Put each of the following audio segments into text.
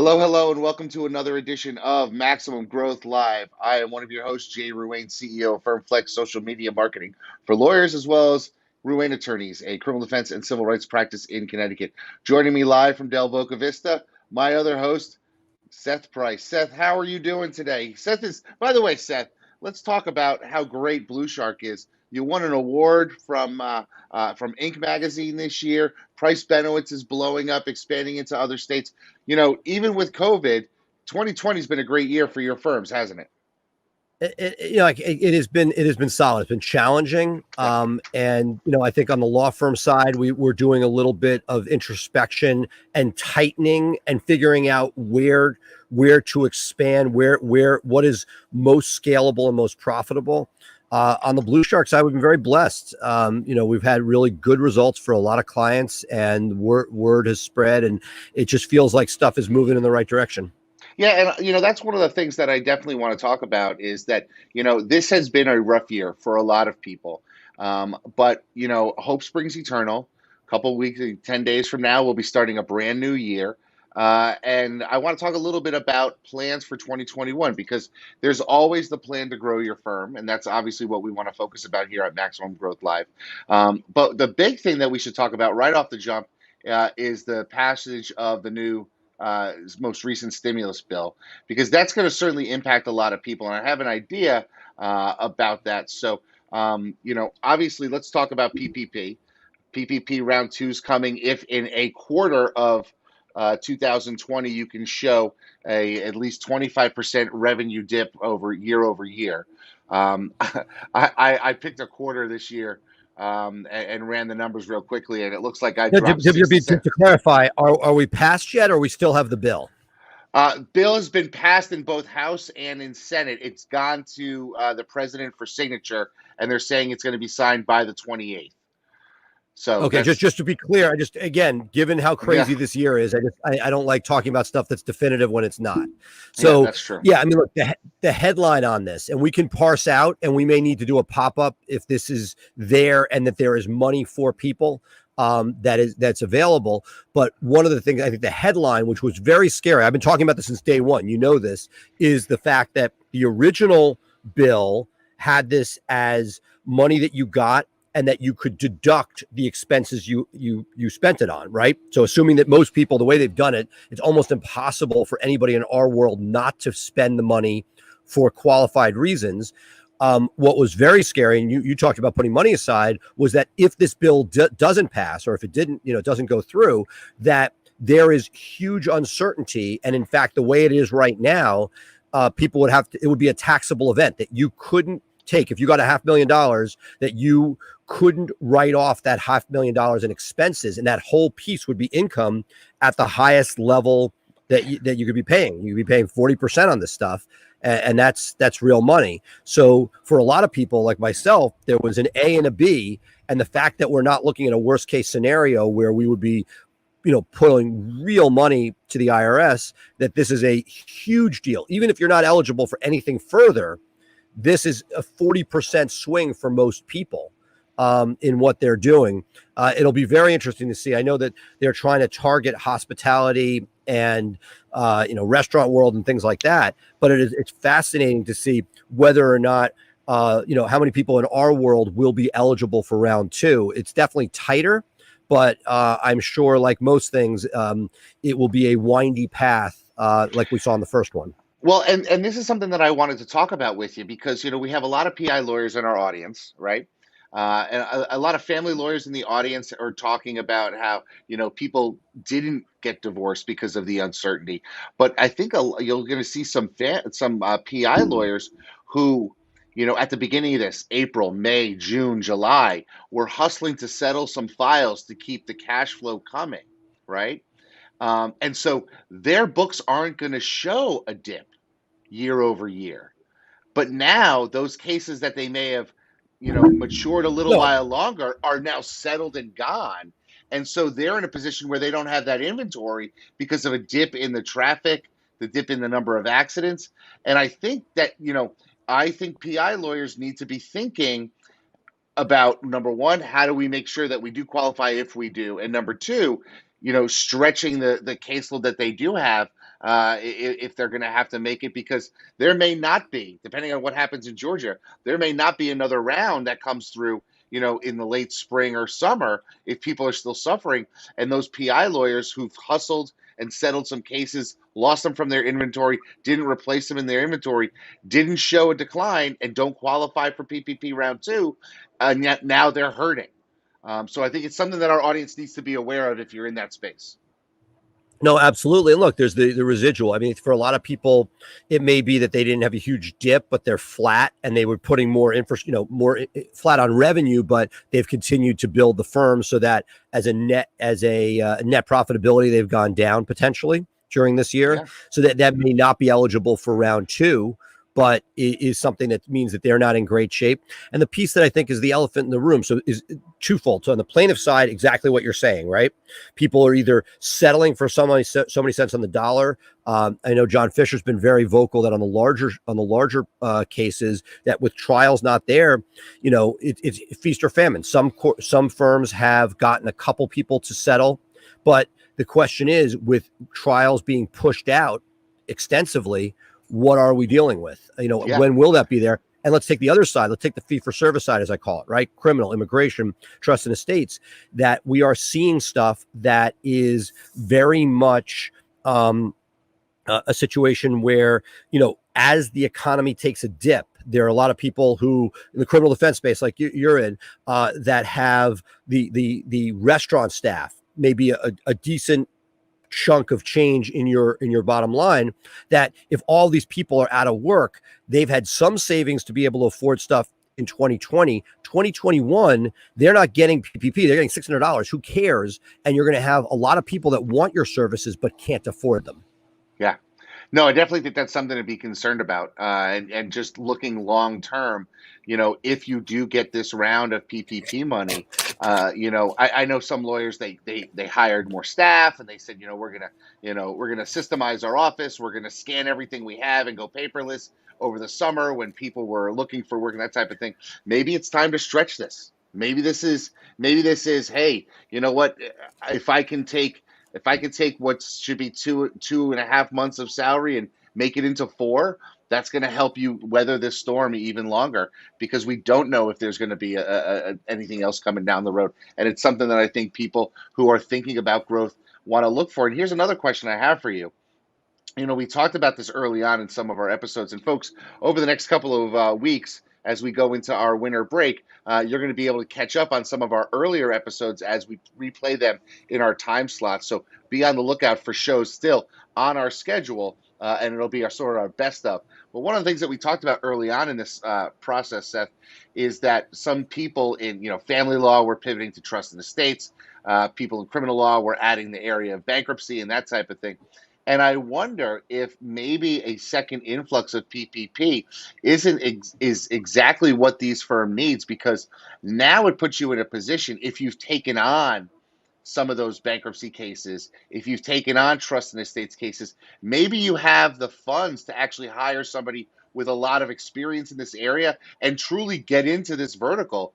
Hello, hello, and welcome to another edition of Maximum Growth Live. I am one of your hosts, Jay Ruane, CEO of Firm Flex Social Media Marketing for lawyers as well as Ruane Attorneys, a criminal defense and civil rights practice in Connecticut. Joining me live from Del Boca Vista, my other host, Seth Price. Seth, how are you doing today? By the way, Seth, let's talk about how great Blue Shark is. You won an award from Inc. magazine this year. Price Benowitz is blowing up, expanding into other states. Even with COVID, 2020 has been a great year for your firms, hasn't it? It has been solid. It's been challenging, and I think on the law firm side, we're doing a little bit of introspection and tightening and figuring out where to expand, what is most scalable and most profitable. On the Blue Shark side, we've been very blessed. We've had really good results for a lot of clients, and word has spread, and it just feels like stuff is moving in the right direction. Yeah, and that's one of the things that I definitely want to talk about is that, this has been a rough year for a lot of people. But hope springs eternal. A couple weeks, 10 days from now, we'll be starting a brand new year. And I want to talk a little bit about plans for 2021 because there's always the plan to grow your firm. And that's obviously what we want to focus about here at Maximum Growth Live. But the big thing that we should talk about right off the jump is the passage of the new most recent stimulus bill, because that's going to certainly impact a lot of people. And I have an idea about that. So, obviously, let's talk about PPP. PPP round two is coming. If in a quarter of 2020, you can show at least 25% revenue dip over year. I picked a quarter this year and ran the numbers real quickly, and it looks like I dropped To clarify, are we past yet, or we still have the bill? Bill has been passed in both House and in Senate. It's gone to the president for signature, and they're saying it's going to be signed by the 28th. So okay, just to be clear, again, given how crazy this year is, I don't like talking about stuff that's definitive when it's not. So that's true. Yeah, I mean, look, the headline on this, and we can parse out, and we may need to do a pop-up if this is there and that there is money for people that's available. But one of the things, I think the headline, which was very scary, I've been talking about this since day one, this, is the fact that the original bill had this as money that you got and that you could deduct the expenses you spent it on, right? So assuming that most people, the way they've done it, it's almost impossible for anybody in our world not to spend the money for qualified reasons. What was very scary, and you talked about putting money aside, was that if this bill doesn't pass, or if it doesn't go through, that there is huge uncertainty. And in fact, the way it is right now, people would it would be a taxable event that you couldn't take. If you got $500,000, that you couldn't write off that $500,000 in expenses, and that whole piece would be income at the highest level that you could be paying. You could be paying 40% on this stuff, and that's real money. So for a lot of people like myself, there was an A and a B, and the fact that we're not looking at a worst case scenario where we would be pulling real money to the IRS, that this is a huge deal. Even if you're not eligible for anything further, this is a 40% swing for most people in what they're doing. It'll be very interesting to see. I know that they're trying to target hospitality and restaurant world and things like that, but it's fascinating to see whether or not how many people in our world will be eligible for round two. It's definitely tighter, but I'm sure, like most things, it will be a windy path like we saw in the first one. Well, and this is something that I wanted to talk about with you because, we have a lot of PI lawyers in our audience, right? And a lot of family lawyers in the audience are talking about how, people didn't get divorced because of the uncertainty. But I think you're going to see some PI lawyers who, at the beginning of this, April, May, June, July, were hustling to settle some files to keep the cash flow coming, right? And so their books aren't going to show a dip year over year. But now those cases that they may have, matured a little while longer are now settled and gone. And so they're in a position where they don't have that inventory because of a dip in the traffic, the dip in the number of accidents. And I think that, I think PI lawyers need to be thinking about, number one, how do we make sure that we do qualify if we do? And number two, stretching the caseload that they do have if they're going to have to make it, because there may not be, depending on what happens in Georgia, there may not be another round that comes through, in the late spring or summer, if people are still suffering. And those PI lawyers who've hustled and settled some cases, lost them from their inventory, didn't replace them in their inventory, didn't show a decline, and don't qualify for PPP round two, and yet now they're hurting. So I think it's something that our audience needs to be aware of if you're in that space. No, absolutely. And look, there's the residual. I mean, for a lot of people, it may be that they didn't have a huge dip, but they're flat and they were putting more more flat on revenue, but they've continued to build the firm so that as a net profitability, they've gone down potentially during this year. Yeah. So that may not be eligible for round two, but it is something that means that they're not in great shape. And the piece that I think is the elephant in the room, so is twofold. So on the plaintiff side, exactly what you're saying, right? People are either settling for so many cents on the dollar. I know John Fisher's been very vocal that on the larger cases, that with trials not there, it's feast or famine. Some firms have gotten a couple people to settle, but the question is, with trials being pushed out extensively, what are we dealing with? When will that be there? And let's take the other side. Let's take the fee for service side, as I call it, right? Criminal, immigration, trust and estates, that we are seeing stuff that is very much a situation where, as the economy takes a dip, there are a lot of people who in the criminal defense space, like you're in, that have the restaurant staff, maybe a decent chunk of change in your bottom line, that if all these people are out of work, they've had some savings to be able to afford stuff in 2020. 2021, they're not getting PPP, they're getting $600. Who cares? And you're going to have a lot of people that want your services but can't afford them. Yeah. No, I definitely think that's something to be concerned about. And just looking long term, if you do get this round of PPP money, I know some lawyers, they hired more staff, and they said, we're gonna systemize our office, we're gonna scan everything we have and go paperless over the summer when people were looking for work and that type of thing. Maybe it's time to stretch this. Maybe this is, hey, you know what? If I can take what should be 2.5 months of salary and make it into 4, that's going to help you weather this storm even longer, because we don't know if there's going to be anything else coming down the road. And it's something that I think people who are thinking about growth want to look for. And here's another question I have for you. We talked about this early on in some of our episodes, and folks, over the next couple of weeks, as we go into our winter break, you're going to be able to catch up on some of our earlier episodes as we replay them in our time slots. So be on the lookout for shows still on our schedule, and it'll be our best of. But one of the things that we talked about early on in this process, Seth, is that some people in family law were pivoting to trust and estates. People in criminal law were adding the area of bankruptcy and that type of thing. And I wonder if maybe a second influx of PPP is exactly what these firms needs, because now it puts you in a position, if you've taken on some of those bankruptcy cases, if you've taken on trust and estates cases, maybe you have the funds to actually hire somebody with a lot of experience in this area and truly get into this vertical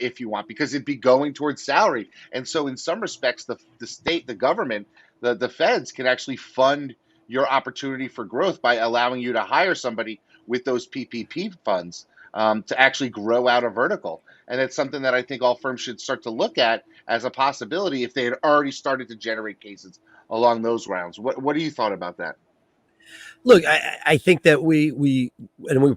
if you want, because it'd be going towards salary. And so in some respects, the state, the government, the feds can actually fund your opportunity for growth by allowing you to hire somebody with those PPP funds to actually grow out a vertical. And it's something that I think all firms should start to look at as a possibility if they had already started to generate cases along those rounds. What do you thought about that? Look, I think that we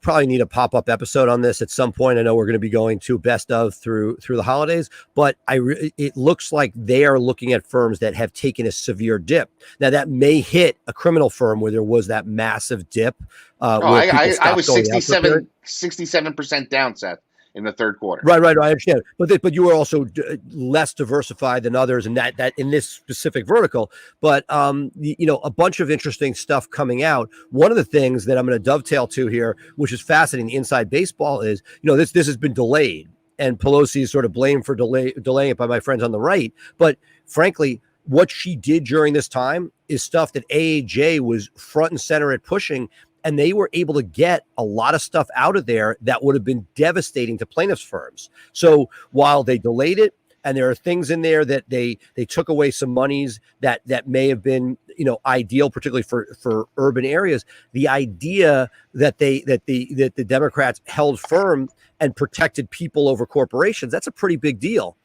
probably need a pop-up episode on this at some point. I know we're going to be going to best of through the holidays, but it looks like they are looking at firms that have taken a severe dip. Now that may hit a criminal firm where there was that massive dip. I was 67% down, Seth, in the third quarter. Right. I understand. But you were also less diversified than others, and that in this specific vertical. But a bunch of interesting stuff coming out. One of the things that I'm going to dovetail to here, which is fascinating, the inside baseball, is this has been delayed, and Pelosi is sort of blamed for delaying it by my friends on the right. But frankly, what she did during this time is stuff that AAJ was front and center at pushing. And they were able to get a lot of stuff out of there that would have been devastating to plaintiffs' firms. So while they delayed it, and there are things in there that they took away some monies that may have been ideal, particularly for urban areas. The idea that the Democrats held firm and protected people over corporations, that's a pretty big deal.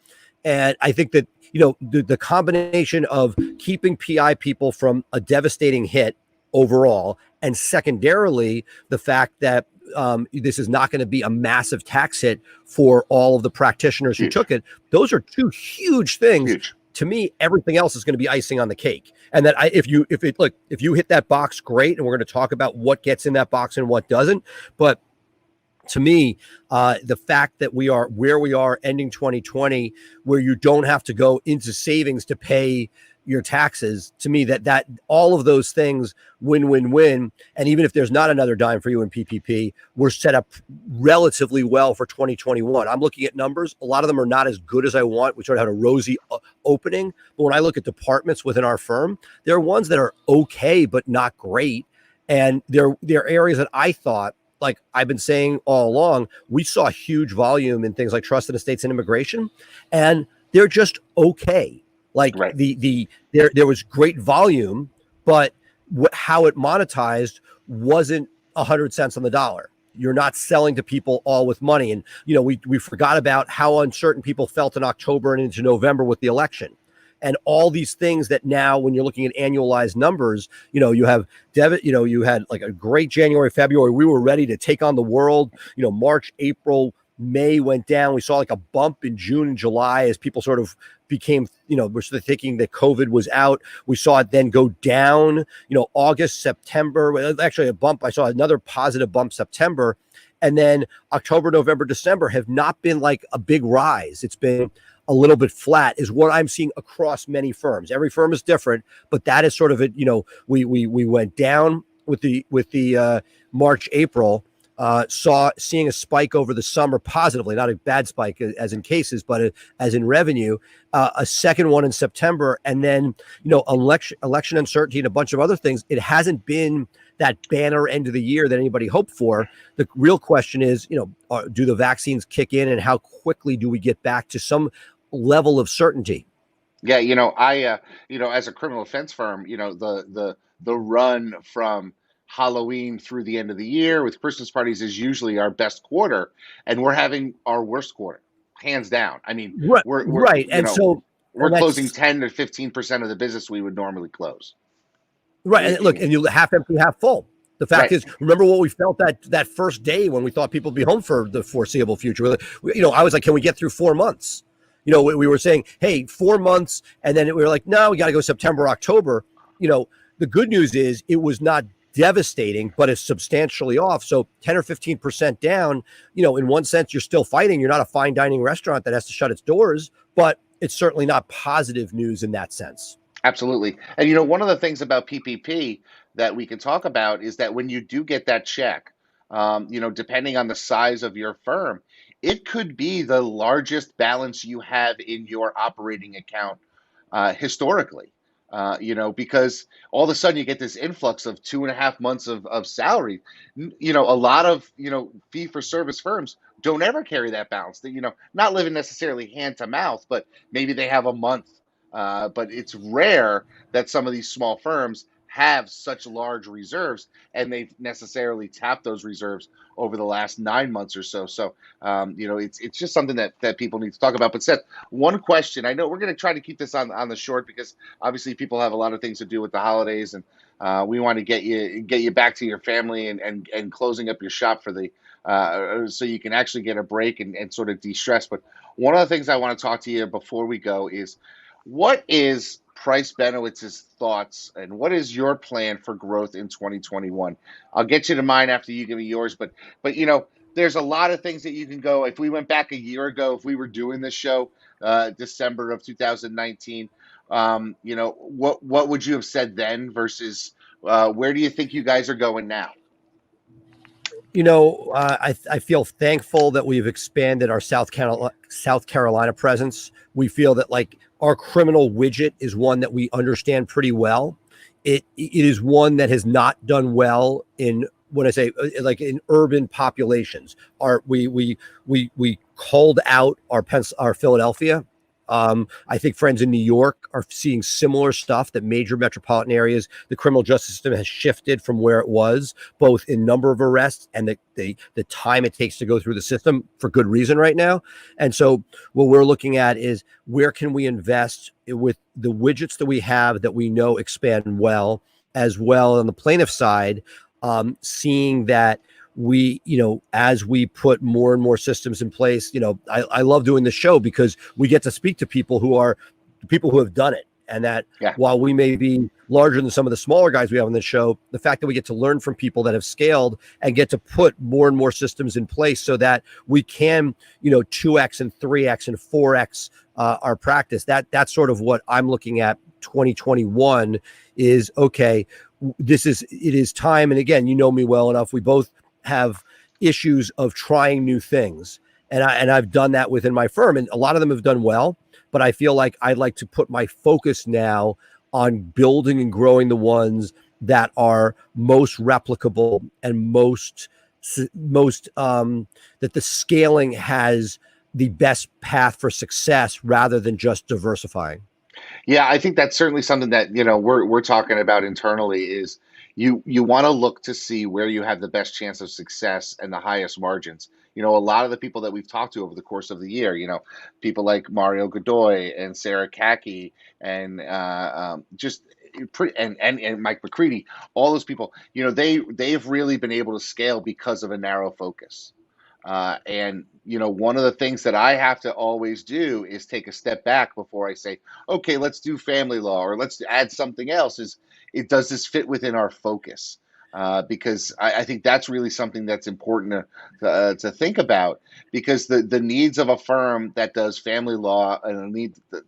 And I think that, the combination of keeping PI people from a devastating hit overall, and secondarily, the fact that this is not going to be a massive tax hit for all of the practitioners who took it. Those are two huge things. Huge. To me, everything else is going to be icing on the cake. And that if you hit that box, great. And we're going to talk about what gets in that box and what doesn't. But to me, the fact that we are where we are ending 2020, where you don't have to go into savings to pay your taxes, to me, that all of those things win. And even if there's not another dime for you in PPP, we're set up relatively well for 2021. I'm looking at numbers. A lot of them are not as good as I want. We sort of had a rosy opening. But when I look at departments within our firm, there are ones that are okay, but not great. And there are areas that I thought, like I've been saying all along, we saw huge volume in things like trust and estates and immigration, and they're just okay. Like right. There was great volume, but how it monetized wasn't 100 cents on the dollar. You're not selling to people all with money. And, we forgot about how uncertain people felt in October and into November with the election. And all these things that now, when you're looking at annualized numbers, you have debit, you had like a great January, February. We were ready to take on the world. March, April, May went down. We saw like a bump in June and July as people sort of became, we're sort of thinking that COVID was out. We saw it then go down, August, September, actually a bump. I saw another positive bump September. And then October, November, December have not been like a big rise. It's been a little bit flat, is what I'm seeing across many firms. Every firm is different, but that is sort of it. We went down with the March, April, seeing a spike over the summer positively, not a bad spike as in cases, but as in revenue, a second one in September, and then, election uncertainty and a bunch of other things. It hasn't been that banner end of the year that anybody hoped for. The real question is, do the vaccines kick in, and how quickly do we get back to some level of certainty? Yeah, I as a criminal defense firm, the run from Halloween through the end of the year with Christmas parties is usually our best quarter, and we're having our worst quarter, hands down. I mean, Right, we're right. And so we're closing 10 to 15% of the business we would normally close. Right. And look, and you half empty, half full. The fact is, remember what we felt that first day when we thought people would be home for the foreseeable future. I was like, can we get through 4 months? We were saying, hey, 4 months. And then we were like, no, we got to go September, October. The good news is it was not devastating, but it's substantially off. So 10 or 15% down, in one sense, you're still fighting. You're not a fine dining restaurant that has to shut its doors, but it's certainly not positive news in that sense. Absolutely. And one of the things about PPP that we can talk about is that when you do get that check, depending on the size of your firm, it could be the largest balance you have in your operating account historically. Because all of a sudden you get this influx of 2.5 months of salary. A lot of, fee for service firms don't ever carry that balance. That, not living necessarily hand to mouth, but maybe they have a month. But it's rare that some of these small firms have such large reserves, and they've necessarily tapped those reserves over the last 9 months or so. So, it's just something that people need to talk about. But Seth, one question. I know we're going to try to keep this on the short because obviously people have a lot of things to do with the holidays, and we want to get you back to your family and closing up your shop for the so you can actually get a break and sort of de-stress. But one of the things I want to talk to you before we go is, what is Price Benowitz's thoughts, and what is your plan for growth in 2021? I'll get you to mine after you give me yours, but there's a lot of things that you can go. If we went back a year ago, if we were doing this show, December of 2019, what would you have said then versus where do you think you guys are going now? I feel thankful that we've expanded our South Carolina presence. We feel that our criminal widget is one that we understand pretty well. It is one that has not done well in, when I say in urban populations. We called out our Philadelphia I think friends in New York are seeing similar stuff, that major metropolitan areas, the criminal justice system has shifted from where it was, both in number of arrests and the time it takes to go through the system, for good reason right now. And so what we're looking at is, where can we invest with the widgets that we have that we know expand well, as well on the plaintiff side, seeing that as we put more and more systems in place, I love doing the show because we get to speak to people who have done it. And that, Yeah. while we may be larger than some of the smaller guys we have on the show, the fact that we get to learn from people that have scaled and get to put more and more systems in place so that we can, 2x and 3x and 4x our practice. That's sort of what I'm looking at. 2021 is, okay, it is time. And again, you know me well enough. We both have issues of trying new things. And I've done that within my firm, and a lot of them have done well, but I feel like I'd like to put my focus now on building and growing the ones that are most replicable and most that the scaling has the best path for success, rather than just diversifying. Yeah, I think that's certainly something that, we're talking about internally is you want to look to see where you have the best chance of success and the highest margins. A lot of the people that we've talked to over the course of the year, people like Mario Godoy and Sarah Kaki and just and Mike McCready, all those people, they've really been able to scale because of a narrow focus. And one of the things that I have to always do is take a step back before I say, okay, let's do family law or let's add something else. Does this fit within our focus? Because I think that's really something that's important to think about, because the needs of a firm that does family law and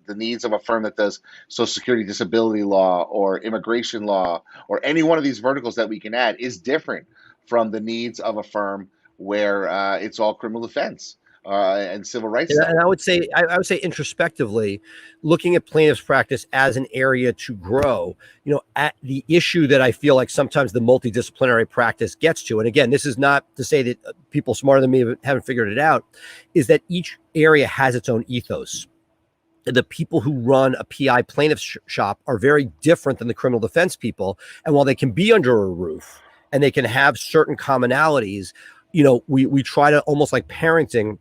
the needs of a firm that does Social Security disability law or immigration law or any one of these verticals that we can add is different from the needs of a firm where it's all criminal defense and civil rights stuff. And I would say introspectively, looking at plaintiff's practice as an area to grow, at the issue that I feel like sometimes the multidisciplinary practice gets to, and again, this is not to say that people smarter than me haven't figured it out, is that each area has its own ethos. The people who run a PI plaintiff's shop are very different than the criminal defense people. And while they can be under a roof and they can have certain commonalities, we try to, almost like parenting,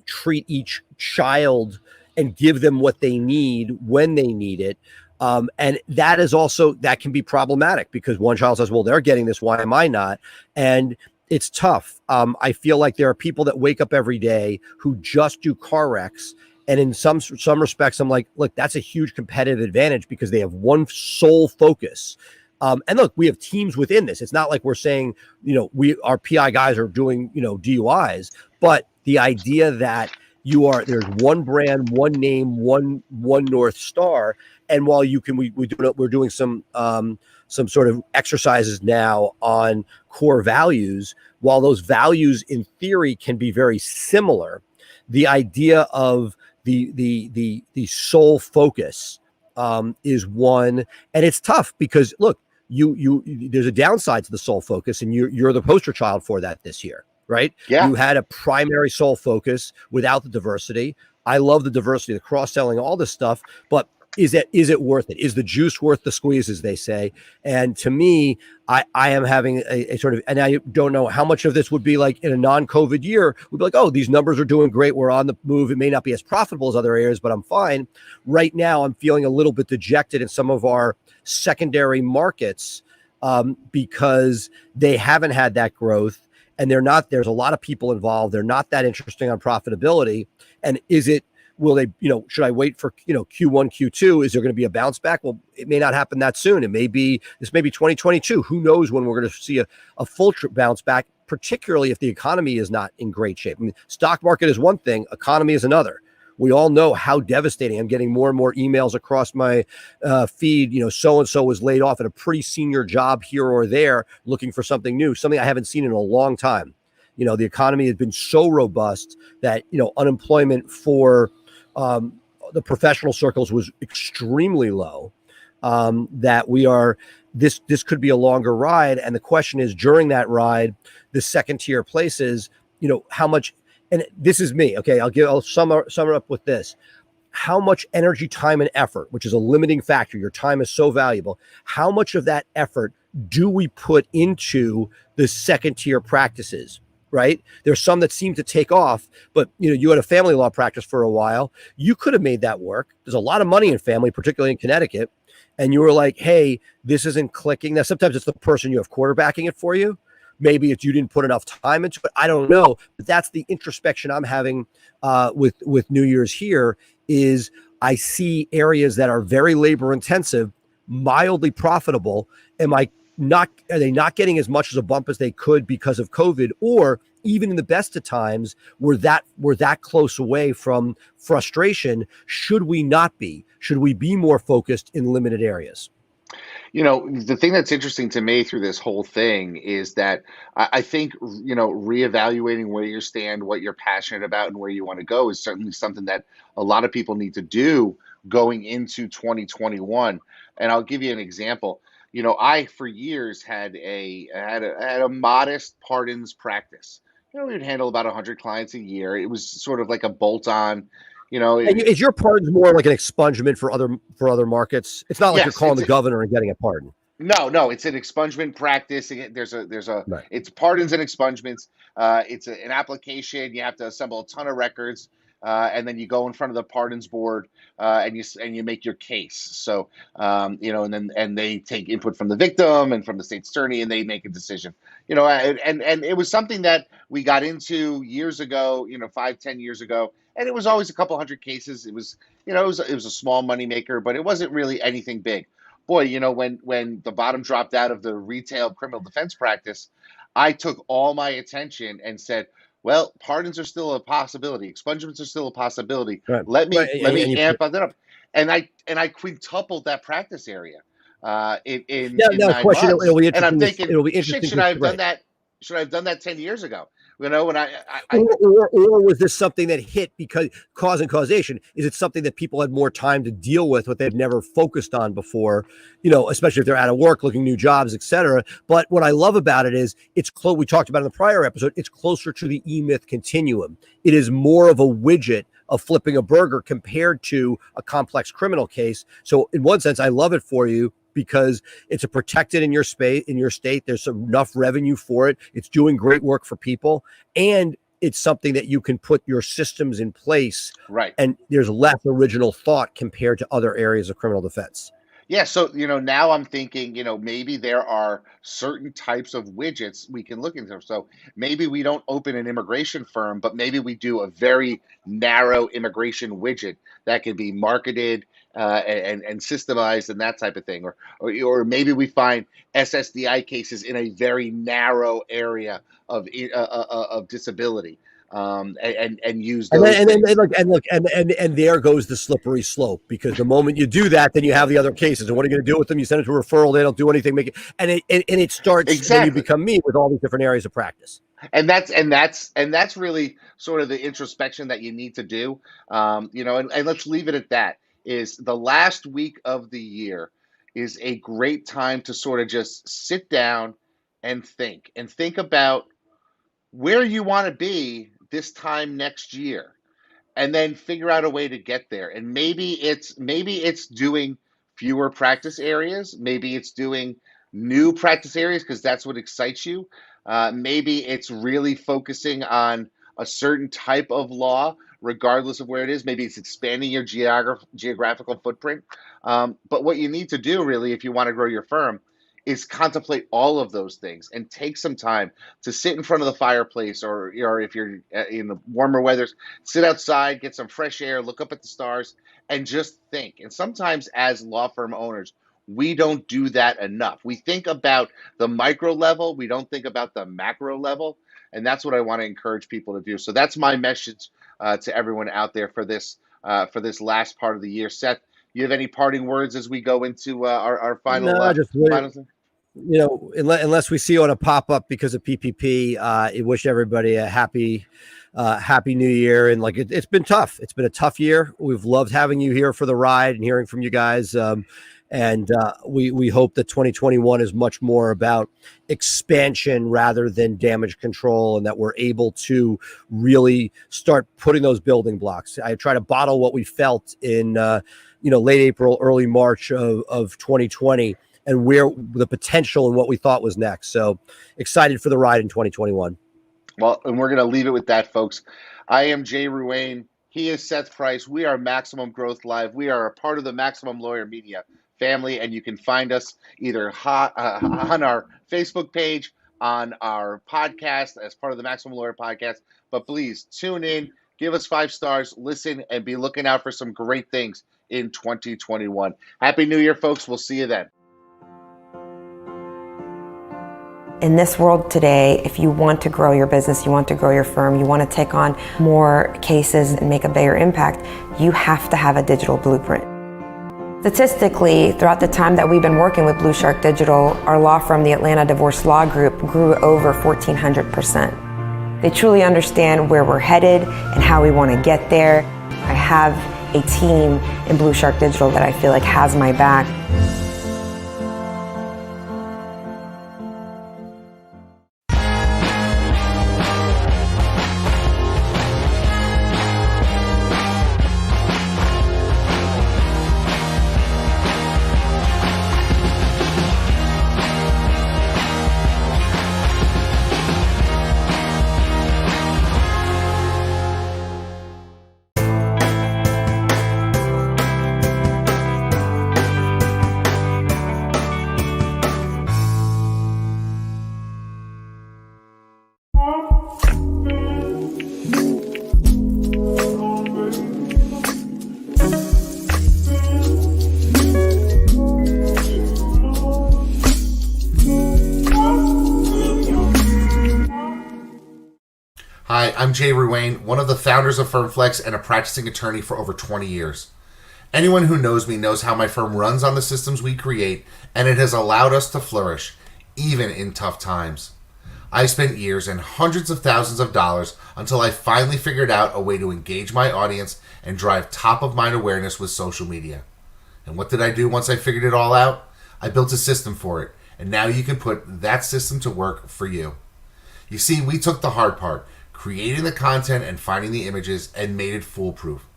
treat each child and give them what they need when they need it. And that can be problematic, because one child says, well, they're getting this, why am I not? And it's tough. I feel like there are people that wake up every day who just do car wrecks. And in some respects, I'm like, look, that's a huge competitive advantage because they have one sole focus. And look, we have teams within this. It's not like we're saying, our PI guys are doing, DUIs, but the idea that there's one brand, one name, one North Star. And while we're doing some sort of exercises now on core values, while those values in theory can be very similar, the idea of the sole focus is one, and it's tough because look, you there's a downside to the sole focus, and you're the poster child for that this year, right? Yeah. You had a primary sole focus without the diversity. I love the diversity, the cross-selling, all this stuff, but is it worth it? Is the juice worth the squeeze, as they say? And to me, I am having a sort of, and I don't know how much of this would be like in a non-COVID year, would be like, oh, these numbers are doing great, we're on the move. It may not be as profitable as other areas, but I'm fine. Right now, I'm feeling a little bit dejected in some of our secondary markets because they haven't had that growth, and there's a lot of people involved. They're not that interesting on profitability. And will they, should I wait for, Q1, Q2? Is there going to be a bounce back? Well, it may not happen that soon. This may be 2022. Who knows when we're going to see a full bounce back, particularly if the economy is not in great shape. I mean, stock market is one thing, economy is another. We all know how devastating. I'm getting more and more emails across my feed. So-and-so was laid off at a pretty senior job here or there, looking for something new, something I haven't seen in a long time. The economy has been so robust that, unemployment for the professional circles was extremely low, that this could be a longer ride. And the question is, during that ride, the second tier places, how much, and this is me. Okay. I'll sum it up with this. how much energy, time, and effort, which is a limiting factor, your time is so valuable, how much of that effort do we put into the second tier practices? Right? There's some that seem to take off, but you had a family law practice for a while. You could have made that work. There's a lot of money in family, particularly in Connecticut. And you were like, hey, this isn't clicking. Now, sometimes it's the person you have quarterbacking it for you. Maybe it's you didn't put enough time into it. I don't know. But that's the introspection I'm having with New Year's here is I see areas that are very labor intensive, mildly profitable. Are they not getting as much as a bump as they could because of COVID, or even in the best of times, we're that close away from frustration? Should we not be? Should we be more focused in limited areas? The thing that's interesting to me through this whole thing is that I think, reevaluating where you stand, what you're passionate about, and where you want to go is certainly something that a lot of people need to do going into 2021. And I'll give you an example. I for years had a modest pardons practice. We would handle about 100 clients a year. It was sort of like a bolt on. Is your pardons more like an expungement for other markets? It's not like you're Yes, calling the governor and getting a pardon. no, it's an expungement practice. There's a Right. it's pardons and expungements. It's an application. You have to assemble a ton of records, and then you go in front of the pardons board, and you make your case. So, and they take input from the victim and from the state's attorney, and they make a decision. And it was something that we got into years ago. 5, 10 years ago, and it was always a couple hundred cases. It was a small money maker, but it wasn't really anything big. Boy, when the bottom dropped out of the retail criminal defense practice, I took all my attention and said, well, pardons are still a possibility. Expungements are still a possibility. Right. Let me Right. let me amp that up. And I quintupled that practice area in Now, 9 question. months. It'll be And I'm interesting. thinking, It'll be shit, interesting. should I have done Right. that? Should I have done that 10 years ago? When I Or was this something that hit because cause and causation? Is it something that people had more time to deal with, what they've never focused on before? Especially if they're out of work, looking new jobs, etc. But what I love about it is it's close. We talked about in the prior episode. It's closer to the E-Myth continuum. It is more of a widget of flipping a burger compared to a complex criminal case. So in one sense, I love it for you, because it's a protected in your space, in your state. There's enough revenue for it. It's doing great work for people. And it's something that you can put your systems in place. right. And there's less original thought compared to other areas of criminal defense. Yeah, so now I'm thinking, maybe there are certain types of widgets we can look into. So maybe we don't open an immigration firm, but maybe we do a very narrow immigration widget that can be marketed and systemized and that type of thing. Or maybe we find SSDI cases in a very narrow area of disability, and use And those then, and then things. and there goes the slippery slope, because the moment you do that, then you have the other cases. And what are you going to do with them? You send it to a referral. They don't do anything. And it starts. Then you Exactly. become me with all these different areas of practice. And that's really sort of the introspection that you need to do. And let's leave it at that. Is the last week of the year is a great time to sort of just sit down and think about where you want to be this time next year, and then figure out a way to get there. And maybe it's doing fewer practice areas. Maybe it's doing new practice areas because that's what excites you. Maybe it's really focusing on a certain type of law, regardless of where it is. Maybe it's expanding your geographical footprint. But what you need to do, really, if you want to grow your firm, is contemplate all of those things and take some time to sit in front of the fireplace, or if you're in the warmer weathers, sit outside, get some fresh air, look up at the stars, and just think. And sometimes, as law firm owners, we don't do that enough. We think about the micro level, we don't think about the macro level. And that's what I want to encourage people to do. So that's my message to everyone out there for this last part of the year. Seth, you have any parting words as we go into our final No, just wait. final thing? Unless we see you on a pop-up because of PPP, I wish everybody a happy new year. And it's been tough. It's been a tough year. We've loved having you here for the ride and hearing from you guys. And we hope that 2021 is much more about expansion rather than damage control, and that we're able to really start putting those building blocks. I try to bottle what we felt in late April, early March of 2020, and where the potential and what we thought was next. So excited for the ride in 2021. Well, and we're going to leave it with that, folks. I am Jay Ruane. He is Seth Price. We are Maximum Growth Live. We are a part of the Maximum Lawyer Media family, and you can find us either on our Facebook page, on our podcast as part of the Maximum Lawyer Podcast. But please tune in, give us 5 stars, listen, and be looking out for some great things in 2021. Happy New Year, folks. We'll see you then. In this world today, if you want to grow your business, you want to grow your firm, you want to take on more cases and make a bigger impact, you have to have a digital blueprint. Statistically, throughout the time that we've been working with Blue Shark Digital, our law firm, the Atlanta Divorce Law Group, grew over 1,400%. They truly understand where we're headed and how we want to get there. I have a team in Blue Shark Digital that I feel like has my back. Hi, I'm Jay Ruane, one of the founders of FirmFlex and a practicing attorney for over 20 years. Anyone who knows me knows how my firm runs on the systems we create, and it has allowed us to flourish, even in tough times. I spent years and hundreds of thousands of dollars until I finally figured out a way to engage my audience and drive top-of-mind awareness with social media. And what did I do once I figured it all out? I built a system for it, and now you can put that system to work for you. You see, we took the hard part, creating the content and finding the images, and made it foolproof.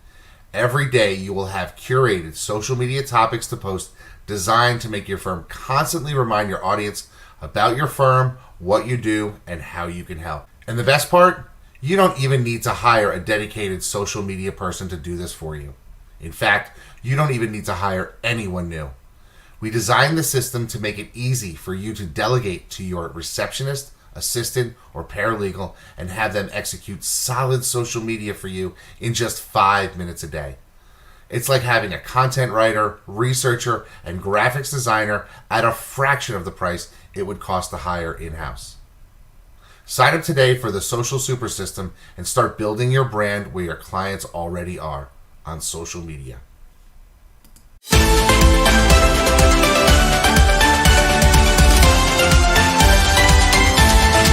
Every day you will have curated social media topics to post designed to make your firm constantly remind your audience about your firm, what you do, and how you can help. And the best part? You don't even need to hire a dedicated social media person to do this for you. In fact, you don't even need to hire anyone new. We designed the system to make it easy for you to delegate to your receptionist, assistant, or paralegal and have them execute solid social media for you in just 5 minutes a day. It's like having a content writer, researcher, and graphics designer at a fraction of the price it would cost to hire in-house. Sign up today for the Social Super System and start building your brand where your clients already are, on social media.